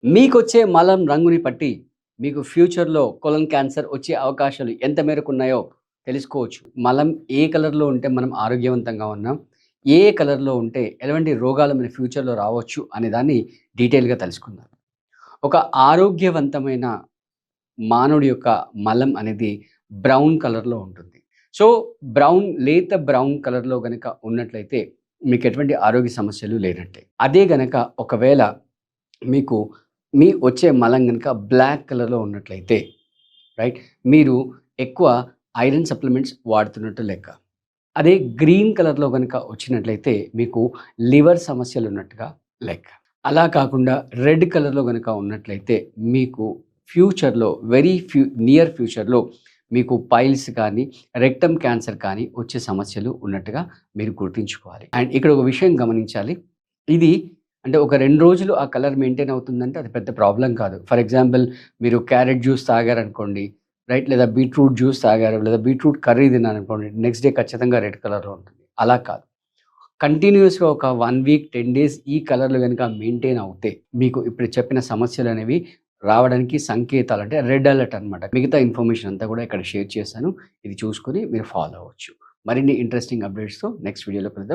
మీకొచ్చే మలం రంగుని బట్టి మీకు ఫ్యూచర్‌లో కొలన్ క్యాన్సర్ వచ్చే అవకాశాలు ఎంత మేరకున్నాయో తెలుసుకోవచ్చు. మలం ఏ కలర్‌లో ఉంటే మనం ఆరోగ్యవంతంగా ఉన్నాం, ఏ కలర్‌లో ఉంటే ఎలాంటి రోగాలు మన ఫ్యూచర్‌లో రావచ్చు అనే దాన్ని డీటెయిల్‌గా తెలుసుకుందాం. ఒక ఆరోగ్యవంతమైన మానవుడి యొక్క మలం అనేది బ్రౌన్ కలర్‌లో ఉంటుంది. సో, లేత బ్రౌన్ కలర్‌లో గనక ఉన్నట్లయితే మీకు ఎటువంటి ఆరోగ్య సమస్యలు లేనట్టే. అదే గనక ఒకవేళ మీకు వచ్చే మలం గనుక బ్లాక్ కలర్‌లో ఉన్నట్లయితే రైట్. మీరు ఎక్కువ ఐరన్ సప్లిమెంట్స్ వాడుతున్నట్టు లెక్క. అదే గ్రీన్ కలర్‌లో గనుక వచ్చినట్లయితే మీకు లివర్ సమస్యలున్నట్టుగా లెక్క. అలా కాకుండా రెడ్ కలర్‌లో గనుక ఉన్నట్లయితే మీకు ఫ్యూచర్‌లో నియర్ ఫ్యూచర్‌లో మీకు పైల్స్ కానీ, రెక్టమ్ క్యాన్సర్ కానీ వచ్చే సమస్యలు ఉన్నట్టుగా మీరు గుర్తుంచుకోవాలి. అండ్ ఇక్కడ ఒక విషయం గమనించాలి. ఇది అంటే ఒక 2 రోజులు ఆ కలర్ మెయింటైన్ అవుతుందంటే అది పెద్ద ప్రాబ్లమ్ కాదు. ఫర్ ఎగ్జాంపుల్ మీరు క్యారట్ జ్యూస్ తాగారనుకోండి, రైట్, లేదా బీట్రూట్ జ్యూస్ తాగారు, లేదా బీట్రూట్ కర్రీ తిన్నారనుకోండి, నెక్స్ట్ డే ఖచ్చితంగా రెడ్ కలర్‌లో ఉంటుంది. అలా కాదు. కంటిన్యూయస్‌గా ఒక 1 వీక్, 10 డేస్ ఈ కలర్‌లు గనుక మెయింటైన్ అవుతే, మీకు ఇప్పుడు చెప్పిన సమస్యలనేవి రావడానికి సంకేతాలు అంటే రెడ్ అలర్ట్ అనమాట. మిగతా ఇన్ఫర్మేషన్ అంతా కూడా ఇక్కడ షేర్ చేశాను. ఇది చూసుకొని మీరు ఫాలో అవ్వచ్చు. మరిన్ని ఇంట్రెస్టింగ్ అప్డేట్స్‌తో నెక్స్ట్ వీడియోలో కలుద్దాం.